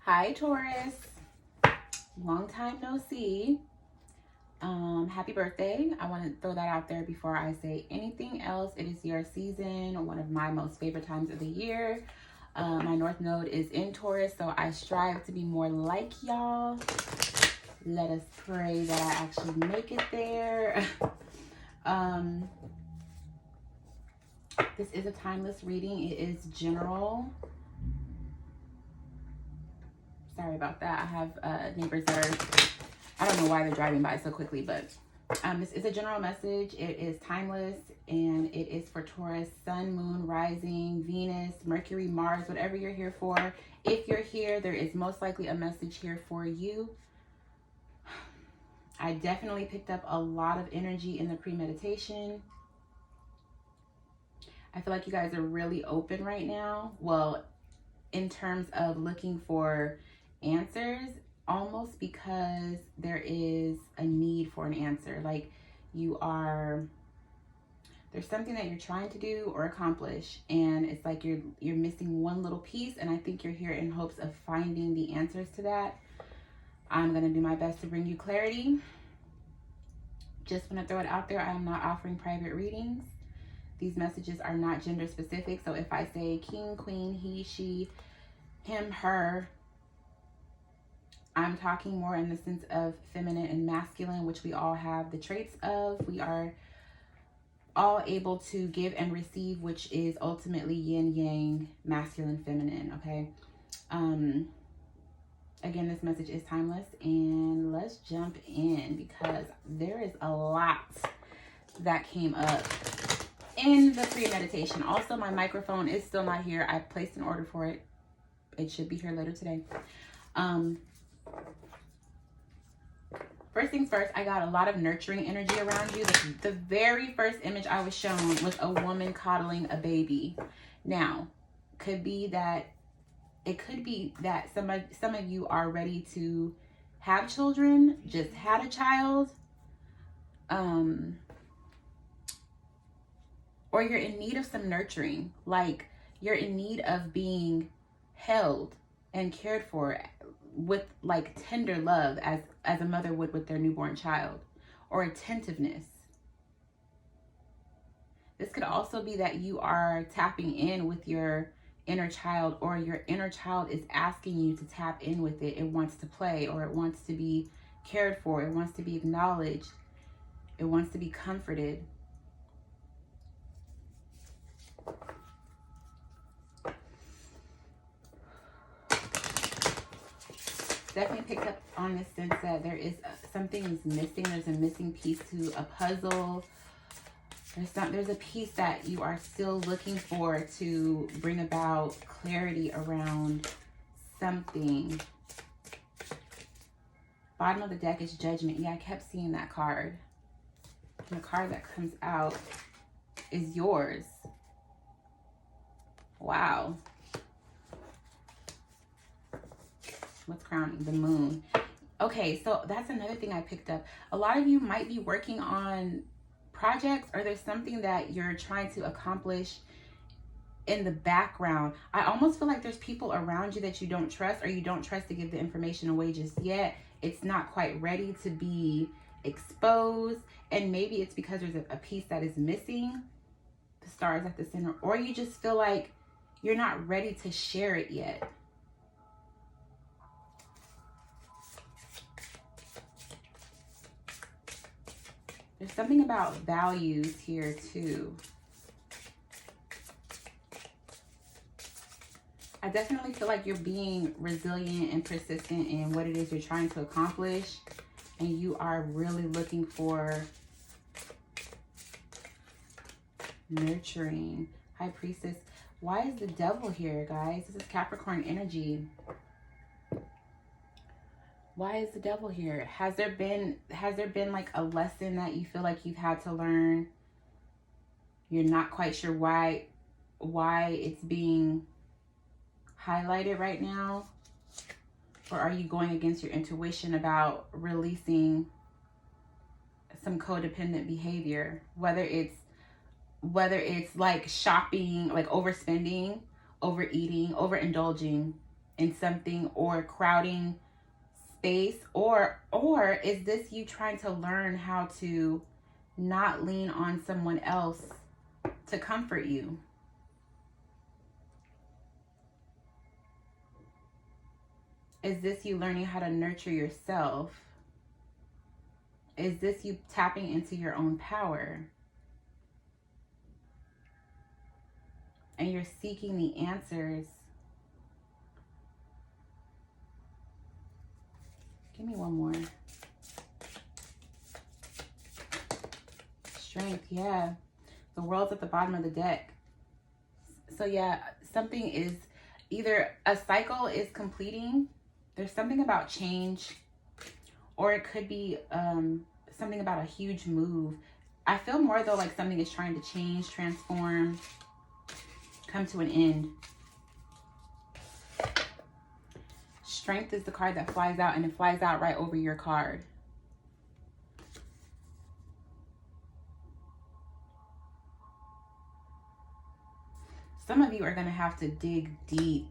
Hi, Taurus. Long time no see. Happy birthday. I want to throw that out there before I say anything else. It is your season, one of my most favorite times of the year. My North Node is in Taurus, so I strive to be more like y'all. Let us pray that I actually make it there. This is a timeless reading. It is general. Sorry about that. I have neighbors that are, I don't know why they're driving by so quickly, but this is a general message. It is timeless, and it is for Taurus, Sun, Moon, Rising, Venus, Mercury, Mars, whatever you're here for. If you're here, there is most likely a message here for you. I definitely picked up a lot of energy in the premeditation. I feel like you guys are really open right now. Well, in terms of looking for answers, almost because there is a need for an answer. Like there's something that you're trying to do or accomplish, and it's like you're missing one little piece, and I think you're here in hopes of finding the answers to that. I'm going to do my best to bring you clarity. Just want to throw it out there, I am not offering private readings. These messages are not gender specific, so if I say king, queen, he, she, him, her, I'm talking more in the sense of feminine and masculine, which we all have the traits of. We are all able to give and receive, which is ultimately yin yang, masculine, feminine, okay? Again, this message is timeless, and let's jump in because there is a lot that came up in the premeditation. Also, my microphone is still not here. I placed an order for it. It should be here later today. First things first, I got a lot of nurturing energy around you. The very first image I was shown was a woman coddling a baby. Now, it could be that some of you are ready to have children, just had a child, or you're in need of some nurturing. Like you're in need of being held and cared for with like tender love as a mother would with their newborn child, or attentiveness. This could also be that you are tapping in with your inner child, or your inner child is asking you to tap in with it. It wants to play, or it wants to be cared for. It wants to be acknowledged. It wants to be comforted. Definitely picked up on this sense that there is something is missing. There's a missing piece to a puzzle. There's a piece that you are still looking for to bring about clarity around something. Bottom of the deck is Judgment. Yeah, I kept seeing that card. And the card that comes out is yours. Wow. What's crowning? The Moon. Okay, so that's another thing I picked up. A lot of you might be working on projects, or there's something that you're trying to accomplish in the background. I almost feel like there's people around you that you don't trust, or you don't trust to give the information away just yet. It's not quite ready to be exposed, and maybe it's because there's a piece that is missing. The star is at the center, or you just feel like you're not ready to share it yet. There's something about values here too. I definitely feel like you're being resilient and persistent in what it is you're trying to accomplish. And you are really looking for nurturing. High Priestess. Why is the Devil here, guys? This is Capricorn energy. Why is the Devil here? Has there been like a lesson that you feel like you've had to learn? You're not quite sure why it's being highlighted right now? Or are you going against your intuition about releasing some codependent behavior? Whether it's like shopping, like overspending, overeating, overindulging, in something or crowding space? Or is this you trying to learn how to not lean on someone else to comfort you? Is this you learning how to nurture yourself? Is this you tapping into your own power? And you're seeking the answers. Give me one more. Strength, yeah. The world's at the bottom of the deck. So yeah, something is either a cycle is completing. There's something about change, or it could be something about a huge move. I feel more though like something is trying to change, transform, come to an end. Strength is the card that flies out, and it flies out right over your card. Some of you are going to have to dig deep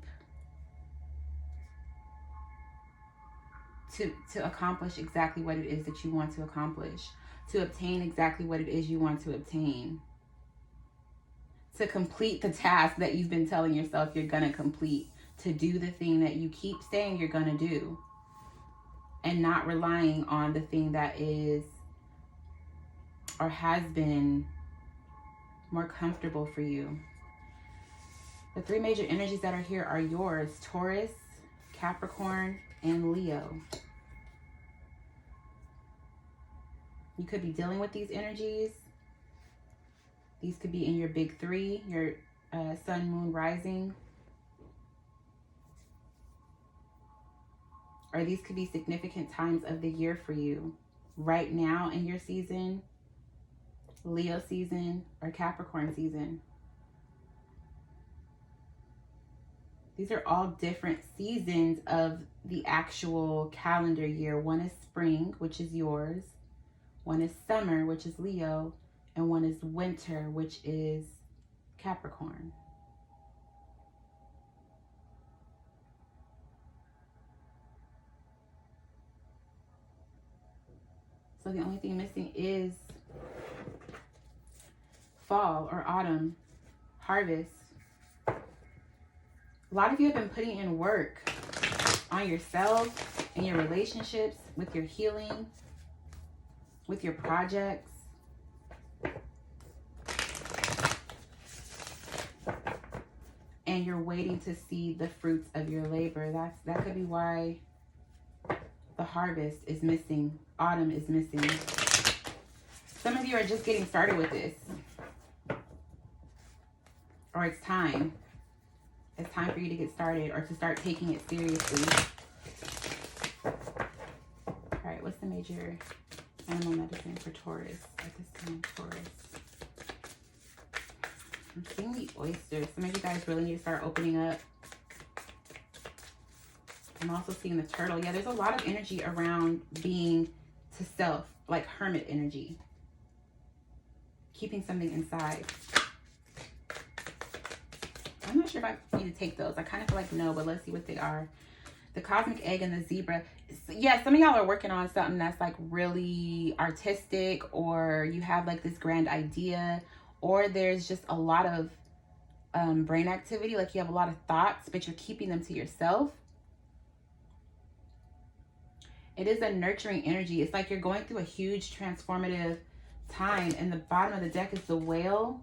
to accomplish exactly what it is that you want to accomplish, to obtain exactly what it is you want to obtain, to complete the task that you've been telling yourself you're going to complete, to do the thing that you keep saying you're going to do, and not relying on the thing that is or has been more comfortable for you. The three major energies that are here are yours: Taurus, Capricorn, and Leo. You could be dealing with these energies. These could be in your big three, your sun, moon, rising. Or these could be significant times of the year for you. Right now in your season, Leo season, or Capricorn season. These are all different seasons of the actual calendar year. One is spring, which is yours. One is summer, which is Leo. And one is winter, which is Capricorn. So the only thing missing is fall or autumn, harvest. A lot of you have been putting in work on yourself, in your relationships, with your healing, with your projects. And you're waiting to see the fruits of your labor. That could be why the harvest is missing. Autumn is missing. Some of you are just getting started with this. Or it's time. It's time for you to get started or to start taking it seriously. All right, what's the major animal medicine for Taurus at this time, Taurus? I'm seeing the oysters. Some of you guys really need to start opening up. I'm also seeing the turtle. Yeah, there's a lot of energy around being to self, like hermit energy. Keeping something inside. I'm not sure if I need to take those. I kind of feel like no, but let's see what they are. The cosmic egg and the zebra. Yeah, some of y'all are working on something that's like really artistic, or you have like this grand idea, or there's just a lot of brain activity. Like you have a lot of thoughts, but you're keeping them to yourself. It is a nurturing energy. It's like you're going through a huge transformative time. And the bottom of the deck is the whale,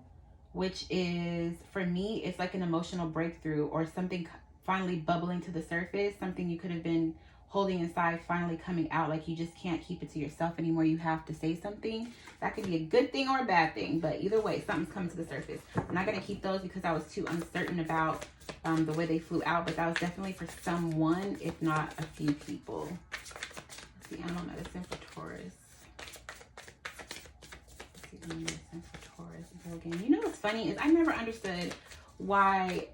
which is, for me, it's like an emotional breakthrough or something finally bubbling to the surface. Something you could have been holding inside finally coming out. Like you just can't keep it to yourself anymore. You have to say something. That could be a good thing or a bad thing. But either way, something's coming to the surface. I'm not going to keep those because I was too uncertain about the way they flew out. But that was definitely for someone, if not a few people. Let's see, animal medicine for Taurus. Medicine for Taurus. Again, you know what's funny is I never understood why,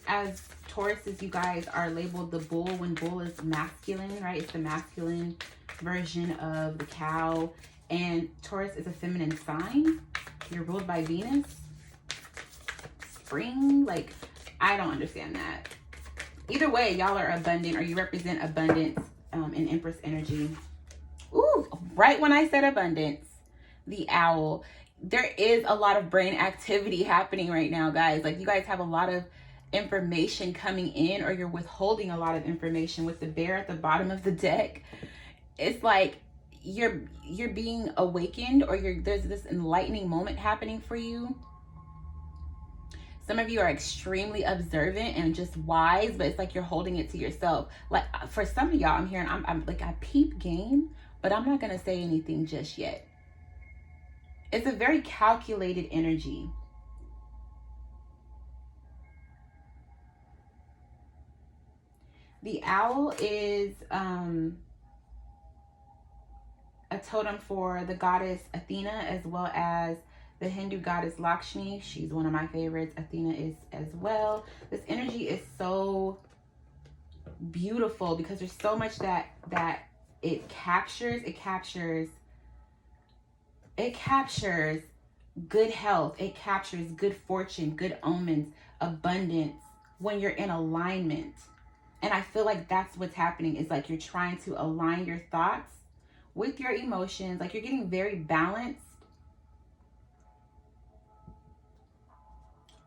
as Tauruses, you guys are labeled the bull when bull is masculine, right? It's the masculine version of the cow, and Taurus is a feminine sign. You're ruled by Venus. Spring, like I don't understand that. Either way, y'all are abundant, or you represent abundance in Empress energy. Ooh, right when I said abundance, the owl. There is a lot of brain activity happening right now, guys. Like, you guys have a lot of information coming in, or you're withholding a lot of information with the bear at the bottom of the deck. It's like you're being awakened, or there's this enlightening moment happening for you. Some of you are extremely observant and just wise, but it's like you're holding it to yourself. Like, for some of y'all, I'm hearing, I'm like, I peep game, but I'm not going to say anything just yet. It's a very calculated energy. The owl is a totem for the goddess Athena, as well as the Hindu goddess Lakshmi. She's one of my favorites. Athena is as well. This energy is so beautiful because there's so much that it captures. It captures good health. It captures good fortune, good omens, abundance when you're in alignment. And I feel like that's what's happening. Is like you're trying to align your thoughts with your emotions. Like, you're getting very balanced.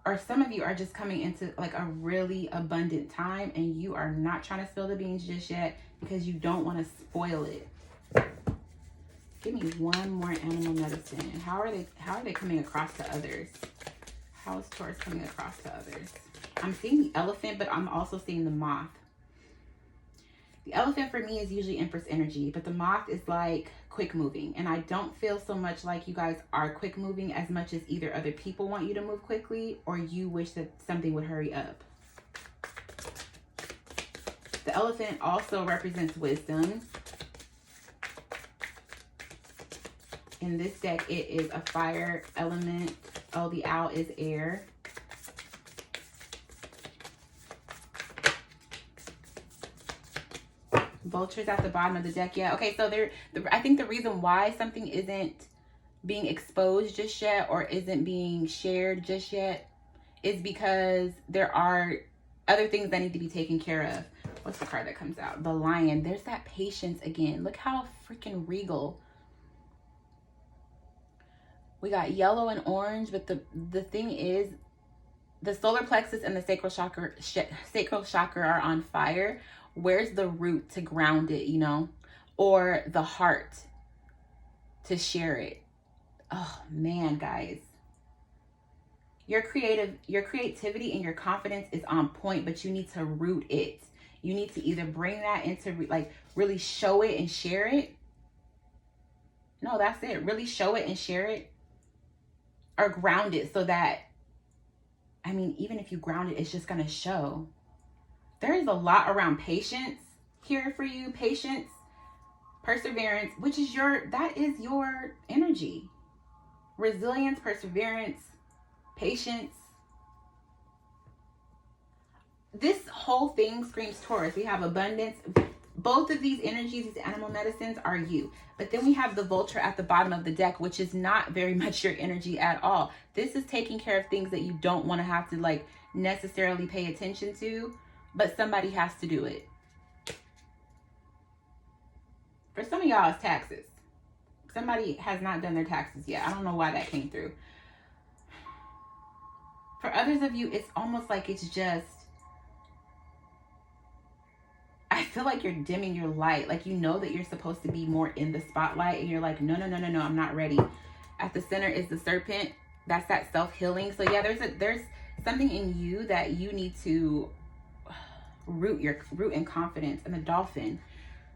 Or some of you are just coming into like a really abundant time, and you are not trying to spill the beans just yet because you don't want to spoil it. Give me one more animal medicine. How are they coming across to others? How is Taurus coming across to others? I'm seeing the elephant, but I'm also seeing the moth. The elephant for me is usually Empress energy, but the moth is like quick moving. And I don't feel so much like you guys are quick moving as much as either other people want you to move quickly, or you wish that something would hurry up. The elephant also represents wisdom. In this deck, it is a fire element. Oh, the owl is air. Vultures at the bottom of the deck. Yeah. Okay. So I think the reason why something isn't being exposed just yet, or isn't being shared just yet, is because there are other things that need to be taken care of. What's the card that comes out? The lion. There's that patience again. Look how freaking regal. We got yellow and orange, but the thing is, the solar plexus and the sacral chakra are on fire. Where's the root to ground it, you know? Or the heart to share it? Oh man, guys. Your creativity and your confidence is on point, but you need to root it. You need to either bring that into like really show it and share it. No, that's it. Really show it and share it. Or ground it so that, I mean, even if you ground it, it's just going to show. There is a lot around patience here for you. Patience, perseverance, which is that is your energy. Resilience, perseverance, patience. This whole thing screams Taurus. We have abundance. Both of these energies, these animal medicines, are you. But then we have the vulture at the bottom of the deck, which is not very much your energy at all. This is taking care of things that you don't want to have to like necessarily pay attention to, but somebody has to do it. For some of y'all, it's taxes. Somebody has not done their taxes yet. I don't know why that came through. For others of you, it's almost like it's just, I feel like you're dimming your light. Like, you know that you're supposed to be more in the spotlight, and you're like, no, I'm not ready. At the center is the serpent. That's that self-healing. So yeah, there's something in you that you need to root in confidence. And the dolphin,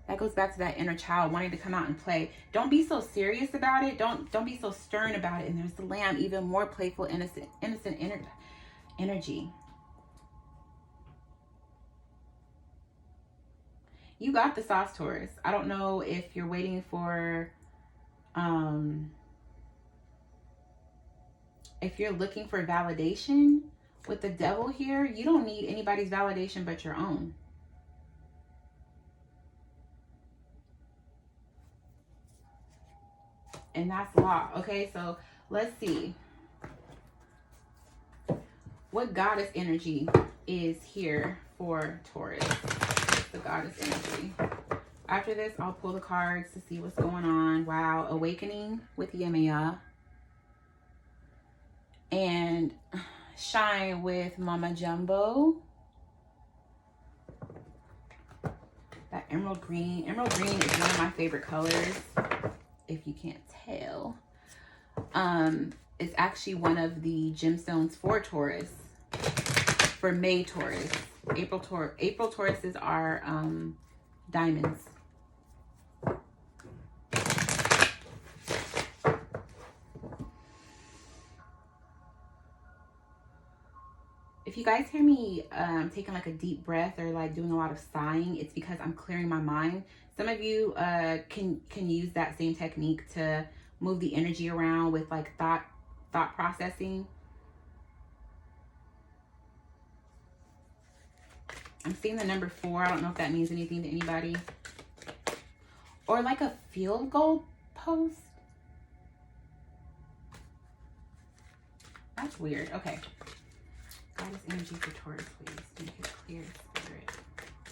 that goes back to that inner child wanting to come out and play. Don't be so serious about it. Don't be so stern about it. And there's the lamb, even more playful, innocent energy. You got the sauce, Taurus. I don't know if you're waiting for, if you're looking for validation with the devil here. You don't need anybody's validation but your own. And that's law. Okay, so let's see. What goddess energy is here for Taurus. The goddess energy. After this, I'll pull the cards to see what's going on. Wow, awakening with Yemaya. And shine with Mama Jumbo. That emerald green. Emerald green is one of my favorite colors, if you can't tell. It's actually one of the gemstones for Taurus. For May Taurus. April Tauruses are diamonds. If you guys hear me taking like a deep breath or like doing a lot of sighing, it's because I'm clearing my mind. Some of you can use that same technique to move the energy around with like thought processing. I'm seeing the number 4. I don't know if that means anything to anybody. Or like a field goal post. That's weird. Okay. Goddess energy for Taurus, please. Make it clear, Spirit.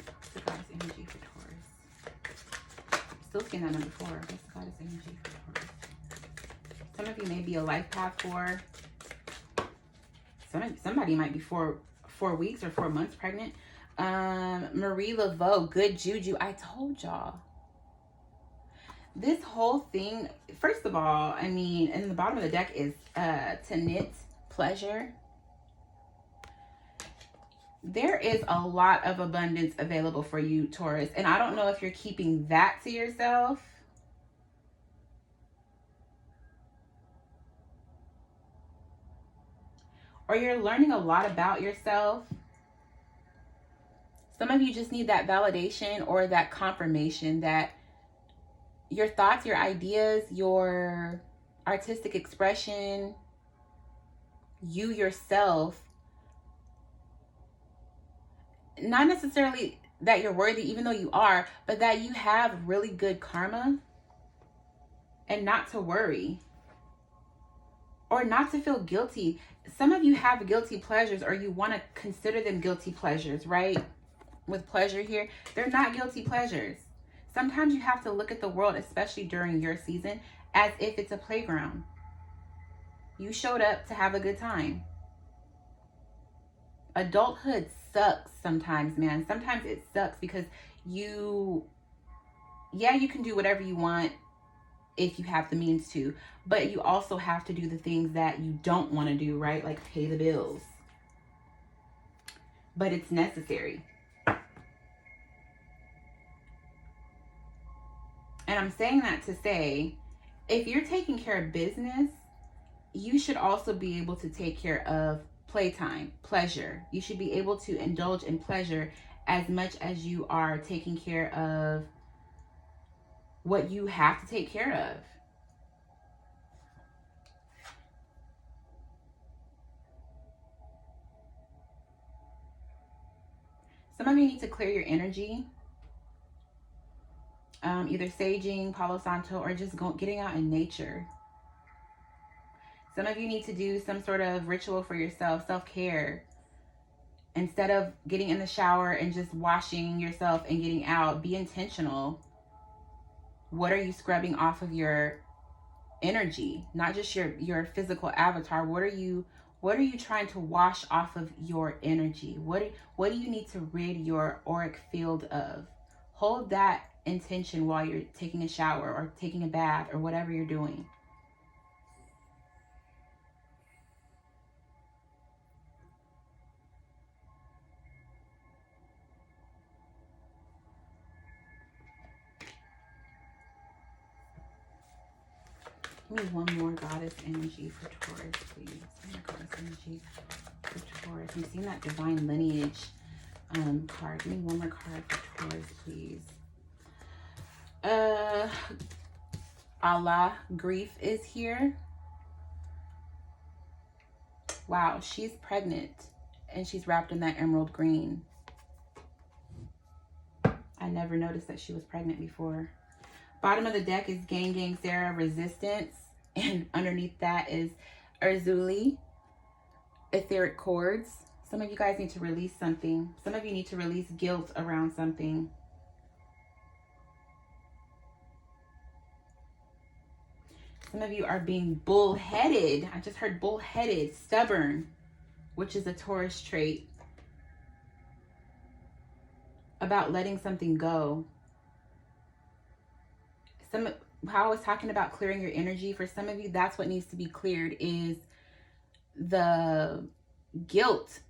What's the goddess energy for Taurus? Still seeing that number 4. What's the goddess energy for Taurus? Some of you may be a life path for. Somebody might be 4 weeks or 4 months pregnant. Marie Laveau, good juju. I told y'all. This whole thing, first of all, I mean, in the bottom of the deck is to knit, pleasure. There is a lot of abundance available for you, Taurus. And I don't know if you're keeping that to yourself. Or you're learning a lot about yourself. Some of you just need that validation or that confirmation that your thoughts, your ideas, your artistic expression, you yourself, not necessarily that you're worthy, even though you are, but that you have really good karma, and not to worry or not to feel guilty. Some of you have guilty pleasures, or you want to consider them guilty pleasures, right? With pleasure here, they're not guilty pleasures. Sometimes you have to look at the world, especially during your season, as if it's a playground. You showed up to have a good time. Adulthood sucks sometimes, man. Sometimes it sucks because you can do whatever you want if you have the means to, but you also have to do the things that you don't want to do, right? Like pay the bills. But it's necessary. And I'm saying that to say, if you're taking care of business, you should also be able to take care of playtime, pleasure. You should be able to indulge in pleasure as much as you are taking care of what you have to take care of. Some of you need to clear your energy. Either saging, Palo Santo, or just getting out in nature. Some of you need to do some sort of ritual for yourself, self-care. Instead of getting in the shower and just washing yourself and getting out, be intentional. What are you scrubbing off of your energy? Not just your physical avatar. What are you trying to wash off of your energy? What do you need to rid your auric field of? Hold that intention while you're taking a shower or taking a bath or whatever you're doing. Give me one more goddess energy for Taurus, please. One more goddess energy for Taurus. I'm seeing that divine lineage card. Give me one more card for Taurus, please. Allah, grief is here. Wow, she's pregnant and she's wrapped in that emerald green. I never noticed that she was pregnant before. Bottom of the deck is Gang Sarah, resistance. And underneath that is Urzuli, etheric chords. Some of you guys need to release something. Some of you need to release guilt around something. Some of you are being bullheaded. I just heard bullheaded, stubborn, which is a Taurus trait, about letting something go. How I was talking about clearing your energy, for some of you, that's what needs to be cleared, is the guilt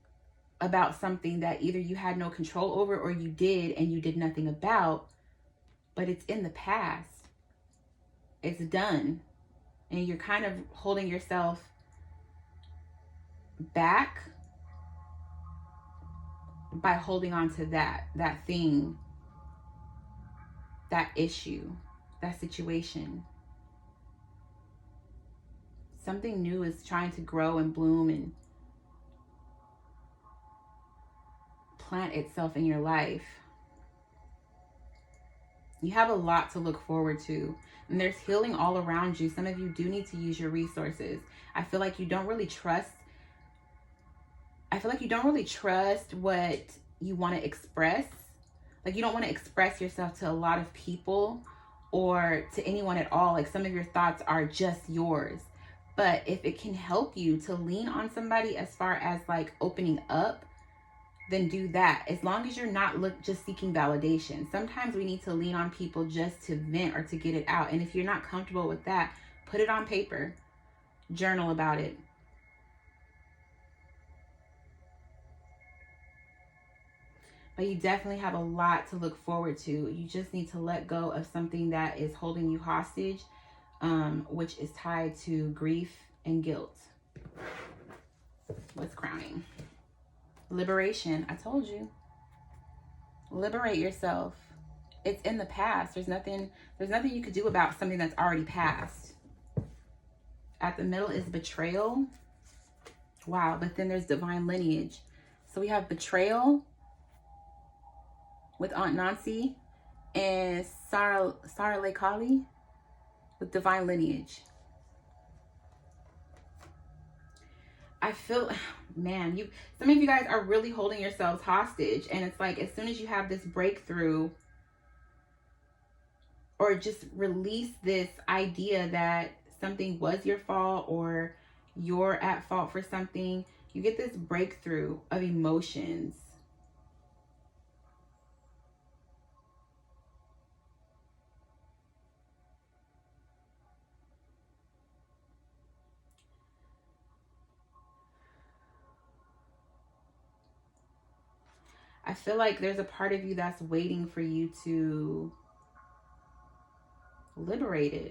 about something that either you had no control over or you did and you did nothing about, but it's in the past. It's done. And you're kind of holding yourself back by holding on to that thing, that issue, that situation. Something new is trying to grow and bloom and plant itself in your life. You have a lot to look forward to. And there's healing all around you. Some of you do need to use your resources. I feel like you don't really trust. What you want to express. Like, you don't want to express yourself to a lot of people or to anyone at all. Like, some of your thoughts are just yours. But if it can help you to lean on somebody as far as like opening up, then do that. As long as you're not just seeking validation. Sometimes we need to lean on people just to vent or to get it out. And if you're not comfortable with that, put it on paper. Journal about it. But you definitely have a lot to look forward to. You just need to let go of something that is holding you hostage, which is tied to grief and guilt. What's crowning? Liberation. I told you. Liberate yourself. It's in the past. There's nothing you could do about something that's already passed. At the middle is betrayal. Wow, but then there's divine lineage. So we have betrayal with Aunt Nancy and Sarah Lekali with divine lineage. I feel, man, some of you guys are really holding yourselves hostage, and it's like, as soon as you have this breakthrough or just release this idea that something was your fault or you're at fault for something, you get this breakthrough of emotions. I feel like there's a part of you that's waiting for you to liberate it,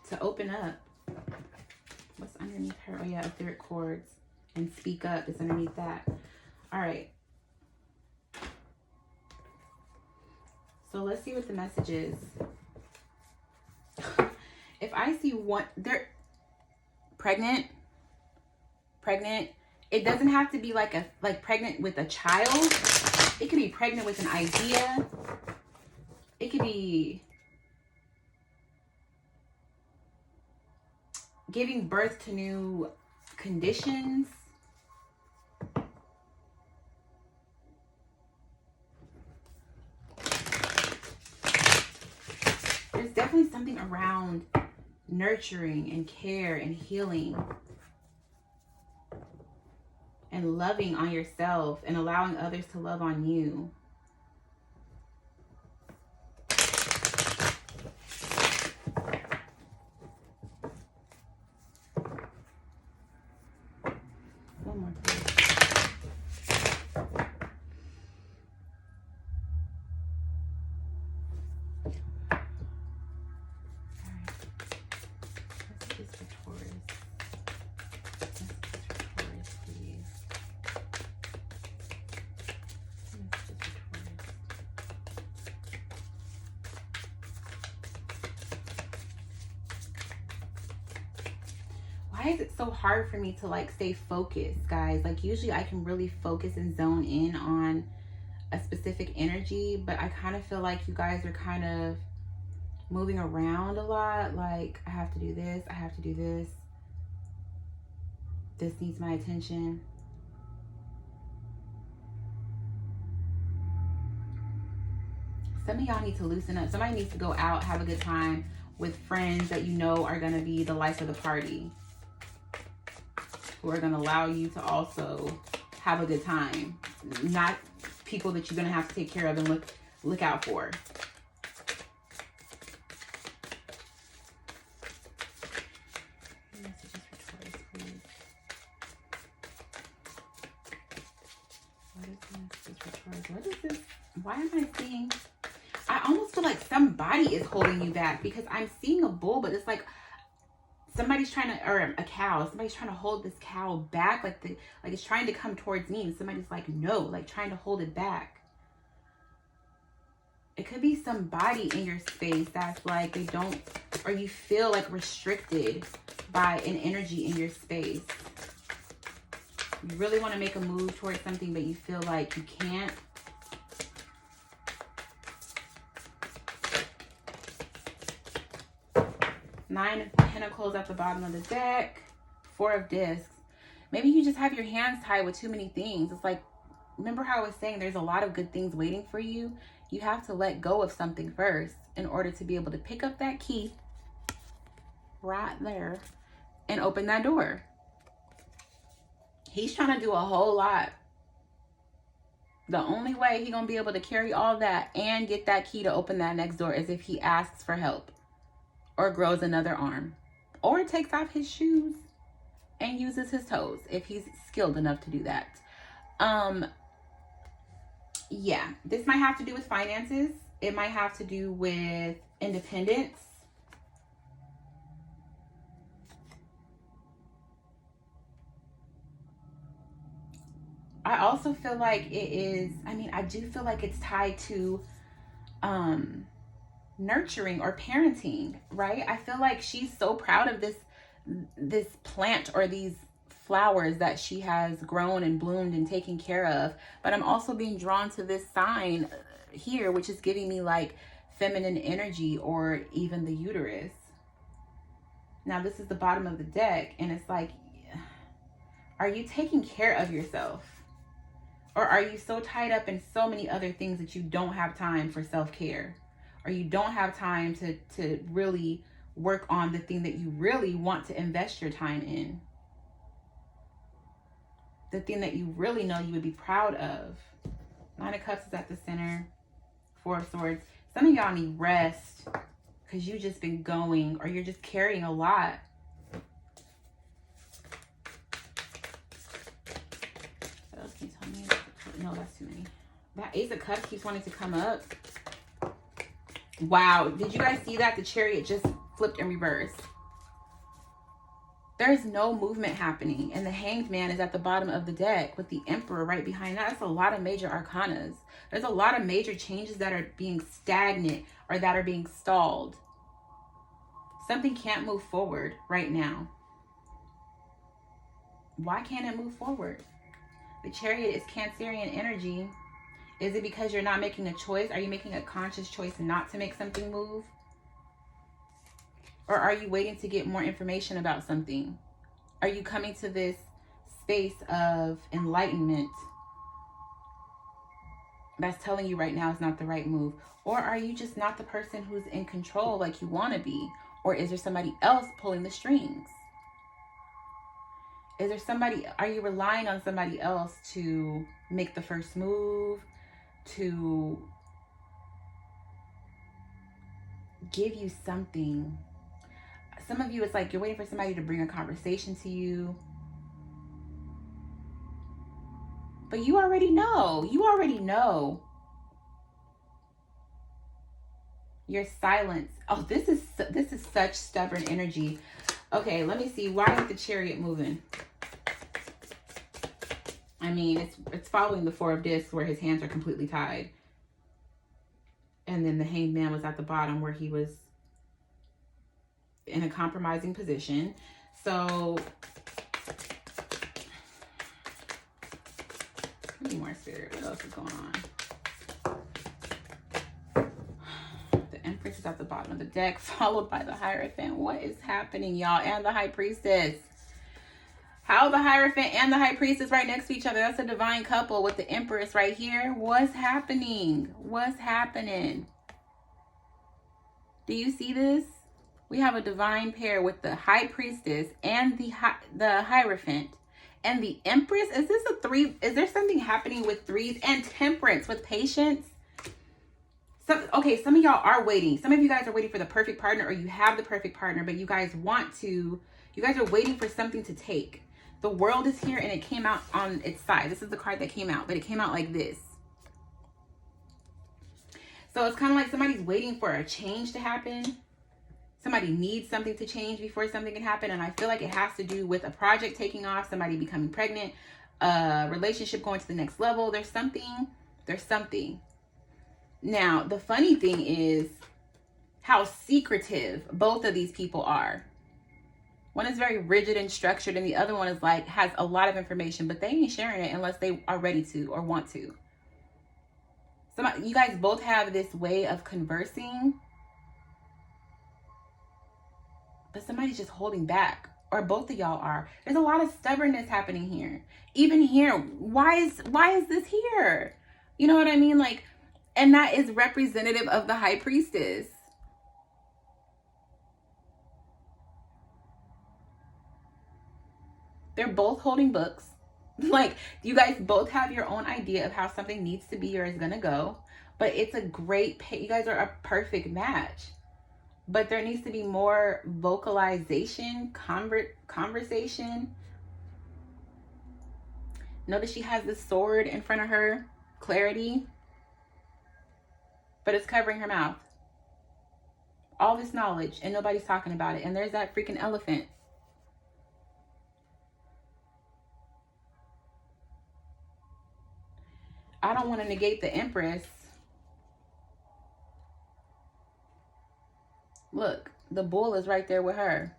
to open up. What's underneath her? Oh yeah, etheric cords and speak up is underneath that. All right. So let's see what the message is. If I see one, they're pregnant. It doesn't have to be like pregnant with a child. It could be pregnant with an idea. It could be giving birth to new conditions. There's definitely something around nurturing and care and healing and loving on yourself and allowing others to love on you. One more please. Why is it so hard for me to like stay focused, guys? Like, usually I can really focus and zone in on a specific energy, but I kind of feel like you guys are kind of moving around a lot. Like, I have to do this, I have to do this. This needs my attention. Some of y'all need to loosen up. Somebody needs to go out, have a good time with friends that you know are going to be the life of the party, who are going to allow you to also have a good time. Not people that you're going to have to take care of and look out for. What is this? Why am I seeing? I almost feel like somebody is holding you back, because I'm seeing a bull, but it's like somebody's trying to, or a cow. Somebody's trying to hold this cow back, like it's trying to come towards me, and somebody's like, no, like trying to hold it back. It could be somebody in your space that's like they don't, or you feel like restricted by an energy in your space. You really want to make a move towards something, but you feel like you can't. Nine of Pentacles at the bottom of the deck. Four of Discs. Maybe you just have your hands tied with too many things. It's like, remember how I was saying there's a lot of good things waiting for you? You have to let go of something first in order to be able to pick up that key right there and open that door. He's trying to do a whole lot. The only way he's going to be able to carry all that and get that key to open that next door is if he asks for help, or grows another arm, or takes off his shoes and uses his toes if he's skilled enough to do that. Yeah, this might have to do with finances. It might have to do with independence. I also feel like it is, I do feel like it's tied to nurturing or parenting, right? I feel like she's so proud of this plant or these flowers that she has grown and bloomed and taken care of. But I'm also being drawn to this sign here, which is giving me like feminine energy, or even the uterus. Now this is the bottom of the deck, and it's like, are you taking care of yourself? Or are you so tied up in so many other things that you don't have time for self-care? Or you don't have time to really work on the thing that you really want to invest your time in? The thing that you really know you would be proud of. Nine of Cups is at the center. Four of Swords. Some of y'all need rest because you've just been going, or you're just carrying a lot. What else can you tell me? No, that's too many. That Ace of Cups keeps wanting to come up. Wow. Did you guys see that? The Chariot just flipped in reverse. There's no movement happening. And the Hanged Man is at the bottom of the deck with the Emperor right behind that. That's a lot of major arcanas. There's a lot of major changes that are being stagnant or that are being stalled. Something can't move forward right now. Why can't it move forward? The Chariot is Cancerian energy. Is it because you're not making a choice? Are you making a conscious choice not to make something move? Or are you waiting to get more information about something? Are you coming to this space of enlightenment that's telling you right now is not the right move? Or are you just not the person who's in control like you want to be? Or is there somebody else pulling the strings? Is there somebody, are you relying on somebody else to make the first move, to give you something? Some of you, it's like you're waiting for somebody to bring a conversation to you. But you already know. You already know. Your silence. Oh, this is such stubborn energy. Okay, let me see. Why is the Chariot moving? I mean, it's following the Four of Discs where his hands are completely tied. And then the Hanged Man was at the bottom where he was in a compromising position. So, give me more spirit. What else is going on? The Empress is at the bottom of the deck, followed by the Hierophant. What is happening, y'all? And the High Priestess. How the Hierophant and the High Priestess right next to each other? That's a divine couple with the Empress right here. What's happening? What's happening? Do you see this? We have a divine pair with the High Priestess and the Hierophant. And the Empress. Is this a three? Is there something happening with threes? And Temperance with Patience. Okay, some of y'all are waiting. Some of you guys are waiting for the perfect partner, or you have the perfect partner, but you guys are waiting for something to take. The World is here, and it came out on its side. This is the card that came out, but it came out like this. So it's kind of like somebody's waiting for a change to happen. Somebody needs something to change before something can happen. And I feel like it has to do with a project taking off, somebody becoming pregnant, a relationship going to the next level. There's something. Now, the funny thing is how secretive both of these people are. One is very rigid and structured, and the other one is like, has a lot of information, but they ain't sharing it unless they are ready to or want to. You guys both have this way of conversing, but somebody's just holding back, or both of y'all are. There's a lot of stubbornness happening here. Even here, why is this here? You know what I mean? Like, and that is representative of the High Priestess. They're both holding books. Like, you guys both have your own idea of how something needs to be or is going to go. But it's a great, you guys are a perfect match. But there needs to be more vocalization, conversation. Notice she has this sword in front of her, clarity. But it's covering her mouth. All this knowledge, and nobody's talking about it. And there's that freaking elephant. I don't want to negate the Empress. Look, the bull is right there with her.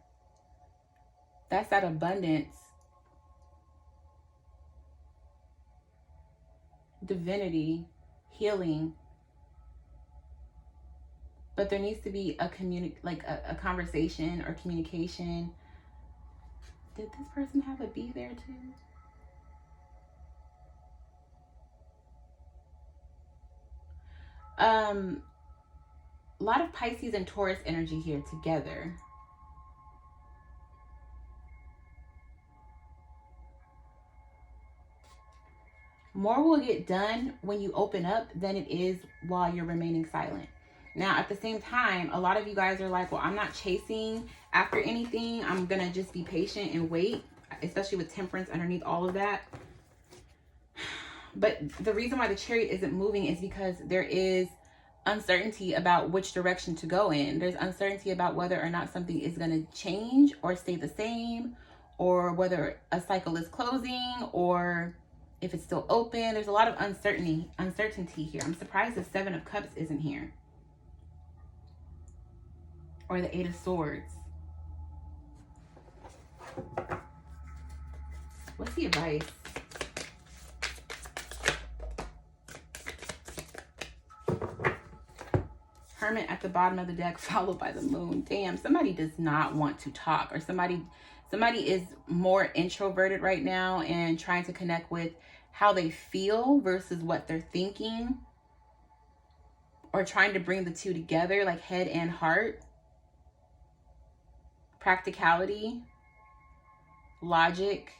That's that abundance. Divinity, healing. But there needs to be a a conversation or communication. Did this person have a bee there too? A lot of Pisces and Taurus energy here together. More will get done when you open up than it is while you're remaining silent. Now, at the same time, a lot of you guys are like, well, I'm not chasing after anything. I'm going to just be patient and wait, especially with Temperance underneath all of that. But the reason why the Chariot isn't moving is because there is uncertainty about which direction to go in. There's uncertainty about whether or not something is going to change or stay the same, or whether a cycle is closing, or if it's still open. There's a lot of uncertainty here. I'm surprised the Seven of Cups isn't here. Or the Eight of Swords. What's the advice? Hermit at the bottom of the deck, followed by the Moon. Damn, somebody does not want to talk, or somebody is more introverted right now and trying to connect with how they feel versus what they're thinking, or trying to bring the two together, like head and heart. Practicality, logic.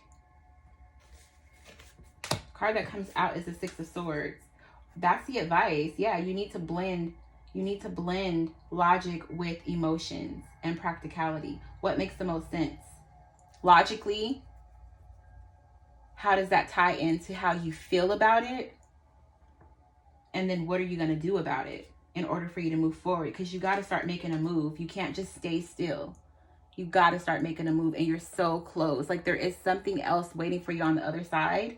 Card that comes out is the Six of Swords. That's the advice. Yeah, you need to blend logic with emotions and practicality. What makes the most sense? Logically, how does that tie into how you feel about it? And then what are you going to do about it in order for you to move forward? Because you got to start making a move. You can't just stay still. You got to start making a move, and you're so close. Like, there is something else waiting for you on the other side.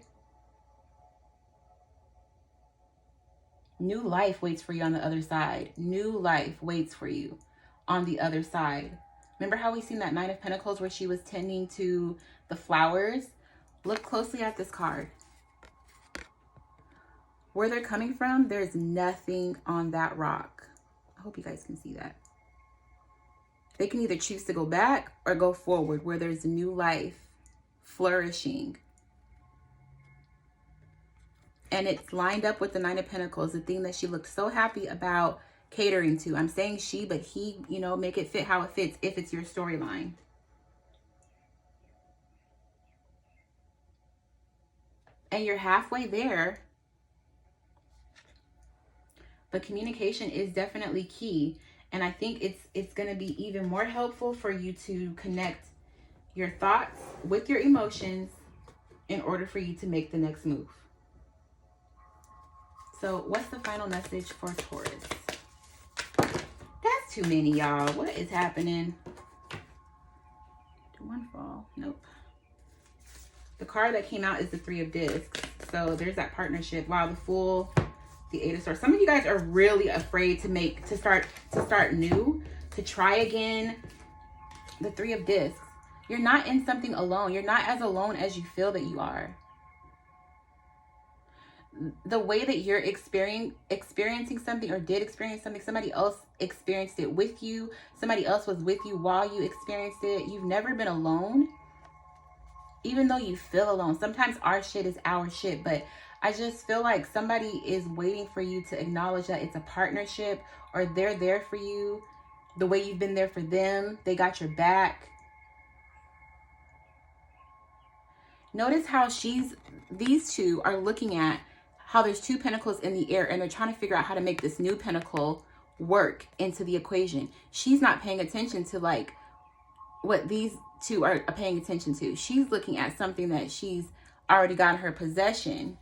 New life waits for you on the other side. New life waits for you on the other side. Remember how we seen that Nine of Pentacles where she was tending to the flowers? Look closely at this card. Where they're coming from, there's nothing on that rock. I hope you guys can see that. They can either choose to go back or go forward, where there's new life flourishing. And it's lined up with the Nine of Pentacles, the thing that she looked so happy about catering to. I'm saying she, but he, you know, make it fit how it fits if it's your storyline. And you're halfway there. But communication is definitely key. And I think it's going to be even more helpful for you to connect your thoughts with your emotions in order for you to make the next move. So what's the final message for Taurus? That's too many, y'all. What is happening? Did one fall? Nope. The card that came out is the Three of Discs. So there's that partnership. Wow, the Fool, the Eight of Swords. Some of you guys are really afraid to start new, to try again. The Three of Discs. You're not in something alone. You're not as alone as you feel that you are. The way that you're experiencing something or did experience something, somebody else experienced it with you. Somebody else was with you while you experienced it. You've never been alone. Even though you feel alone. Sometimes our shit is our shit, but I just feel like somebody is waiting for you to acknowledge that it's a partnership, or they're there for you the way you've been there for them. They got your back. Notice how these two are looking at how there's two pentacles in the air and they're trying to figure out how to make this new pentacle work into the equation. She's not paying attention to like what these two are paying attention to. She's looking at something that she's already got in her possession.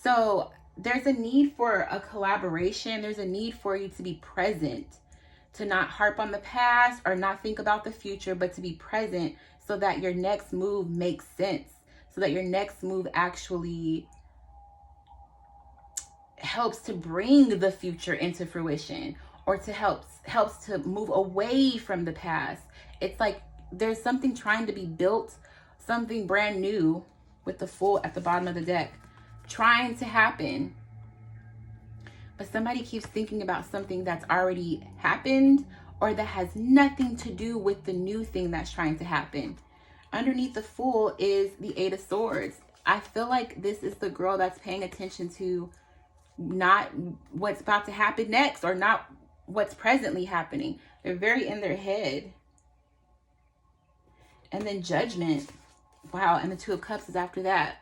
So there's a need for a collaboration. There's a need for you to be present, to not harp on the past or not think about the future, but to be present so that your next move makes sense, so that your next move actually helps to bring the future into fruition, or to helps to move away from the past. It's like there's something trying to be built, something brand new, with the Fool at the bottom of the deck trying to happen. But somebody keeps thinking about something that's already happened or that has nothing to do with the new thing that's trying to happen. Underneath the Fool is the Eight of Swords. I feel like this is the girl that's paying attention to not what's about to happen next, or not what's presently happening. They're very in their head. And then Judgment. Wow, and the Two of Cups is after that.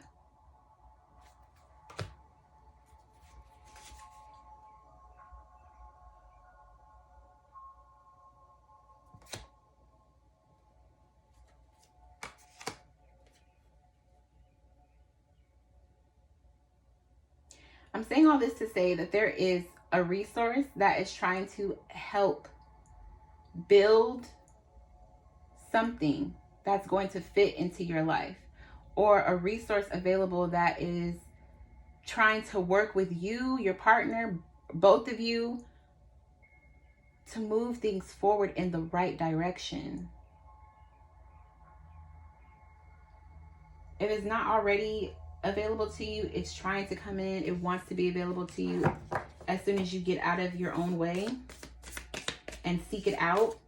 I'm saying all this to say that there is a resource that is trying to help build something that's going to fit into your life, or a resource available that is trying to work with you, your partner, both of you, to move things forward in the right direction. If it's not already available to you, it's trying to come in. It wants to be available to you as soon as you get out of your own way and seek it out,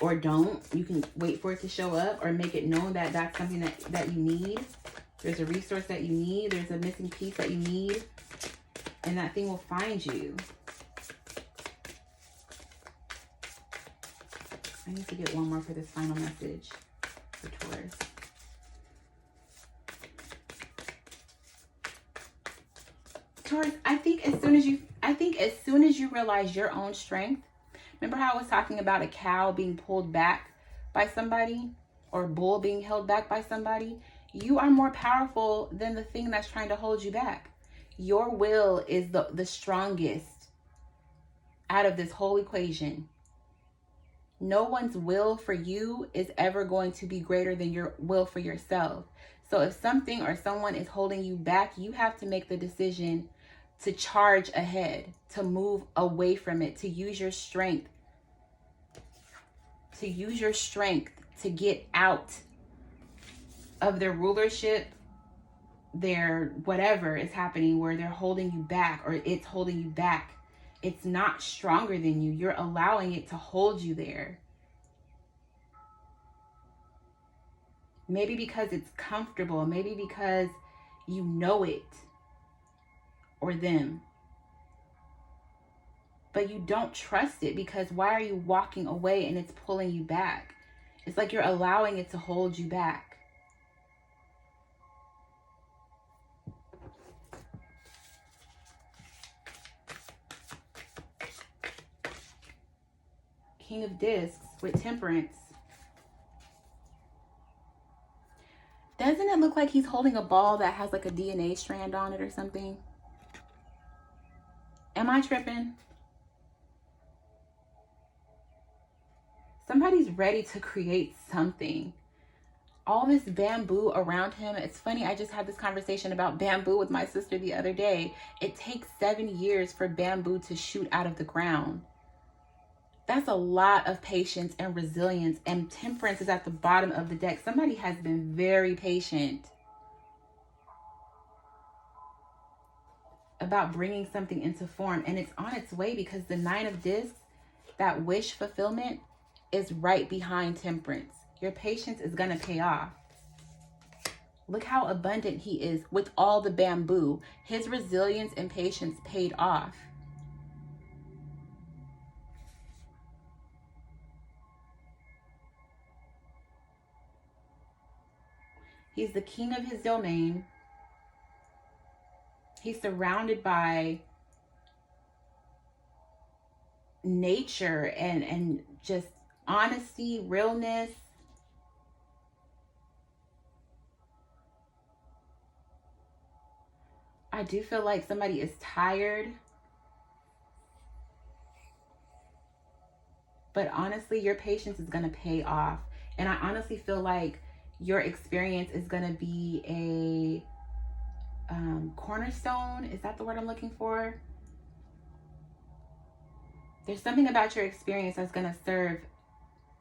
or don't. You can wait for it to show up, or make it known that that's something that you need. There's a resource that you need. There's a missing piece that you need, and that thing will find you. I need to get one more for this final message for Taurus. Taurus, I think as soon as you realize your own strength, remember how I was talking about a cow being pulled back by somebody, or a bull being held back by somebody? You are more powerful than the thing that's trying to hold you back. Your will is the strongest out of this whole equation. No one's will for you is ever going to be greater than your will for yourself. So if something or someone is holding you back, you have to make the decision to charge ahead, to move away from it, to use your strength, to get out of their rulership, their whatever is happening where they're holding you back, or it's holding you back. It's not stronger than you. You're allowing it to hold you there. Maybe because it's comfortable. Maybe because you know it or them. But you don't trust it, because why are you walking away and it's pulling you back? It's like you're allowing it to hold you back. King of Discs with Temperance. Doesn't it look like he's holding a ball that has like a DNA strand on it or something? Am I tripping? Somebody's ready to create something. All this bamboo around him. It's funny, I just had this conversation about bamboo with my sister the other day. It takes 7 years for bamboo to shoot out of the ground. That's a lot of patience and resilience, and Temperance is at the bottom of the deck. Somebody has been very patient about bringing something into form, and it's on its way, because the 9 of Discs, that wish fulfillment, is right behind Temperance. Your patience is going to pay off. Look how abundant he is with all the bamboo. His resilience and patience paid off. He's the king of his domain. He's surrounded by nature and just honesty, realness. I do feel like somebody is tired. But honestly, your patience is going to pay off. And I honestly feel like your experience is going to be a cornerstone. Is that the word I'm looking for? There's something about your experience that's going to serve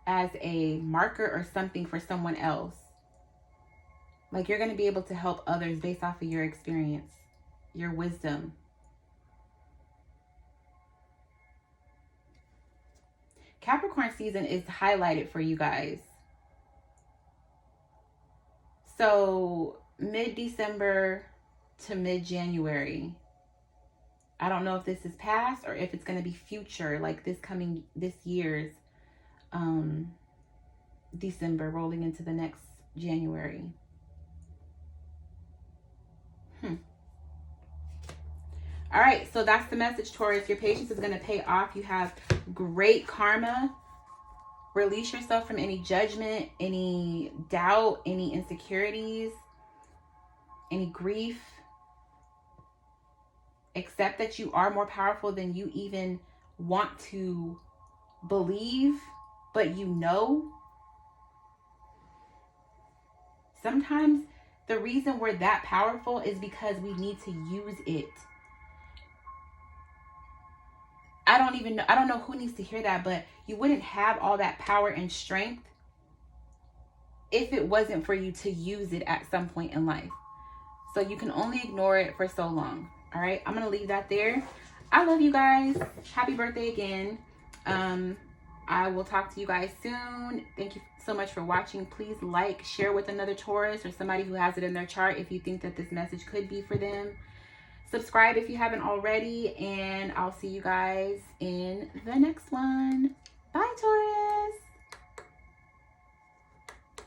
as a marker or something for someone else. Like, you're going to be able to help others based off of your experience, your wisdom. Capricorn season is highlighted for you guys. So mid-December to mid-January. I don't know if this is past or if it's going to be future, like this year's December rolling into the next January. All right, so that's the message, Taurus. Your patience is going to pay off. You have great karma. Release yourself from any judgment, any doubt, any insecurities, any grief. Accept that you are more powerful than you even want to believe, but you know. Sometimes the reason we're that powerful is because we need to use it. I don't know who needs to hear that, but you wouldn't have all that power and strength if it wasn't for you to use it at some point in life. So you can only ignore it for so long. All right, I'm gonna leave that there. I love you guys. Happy birthday again. I will talk to you guys soon. Thank you so much for watching. Please like, share with another Taurus or somebody who has it in their chart if you think that this message could be for them. Subscribe if you haven't already, and I'll see you guys in the next one. Bye, Taurus.